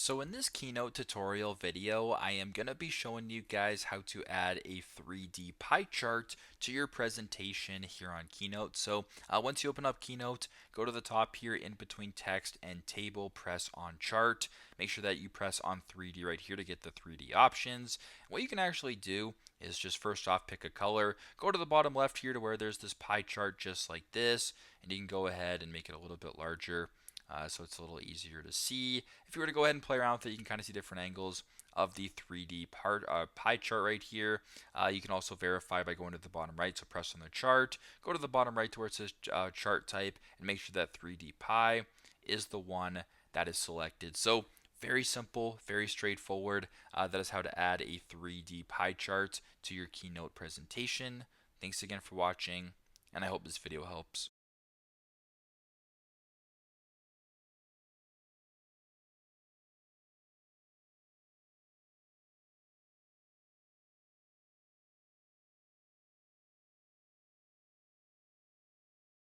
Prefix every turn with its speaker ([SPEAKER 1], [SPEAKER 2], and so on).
[SPEAKER 1] So in this Keynote tutorial video, I am going to be showing you guys how to add a 3D pie chart to your presentation here on Keynote. So once you open up Keynote, go to the top here in between text and table, press on chart. Make sure that you press on 3D right here to get the 3D options. What you can actually do is just first off pick a color, go to the bottom left here to where there's this pie chart just like this, and you can go ahead and make it a little bit larger. So it's a little easier to see. If you were to go ahead and play around with it, you can kind of see different angles of the 3D pie chart right here. You can also verify by going to the bottom right, so press on the chart, go to the bottom right to where it says chart type, and make sure that 3D pie is the one that is selected. So very simple, very straightforward. That is how to add a 3D pie chart to your Keynote presentation. Thanks again for watching, and I hope this video helps.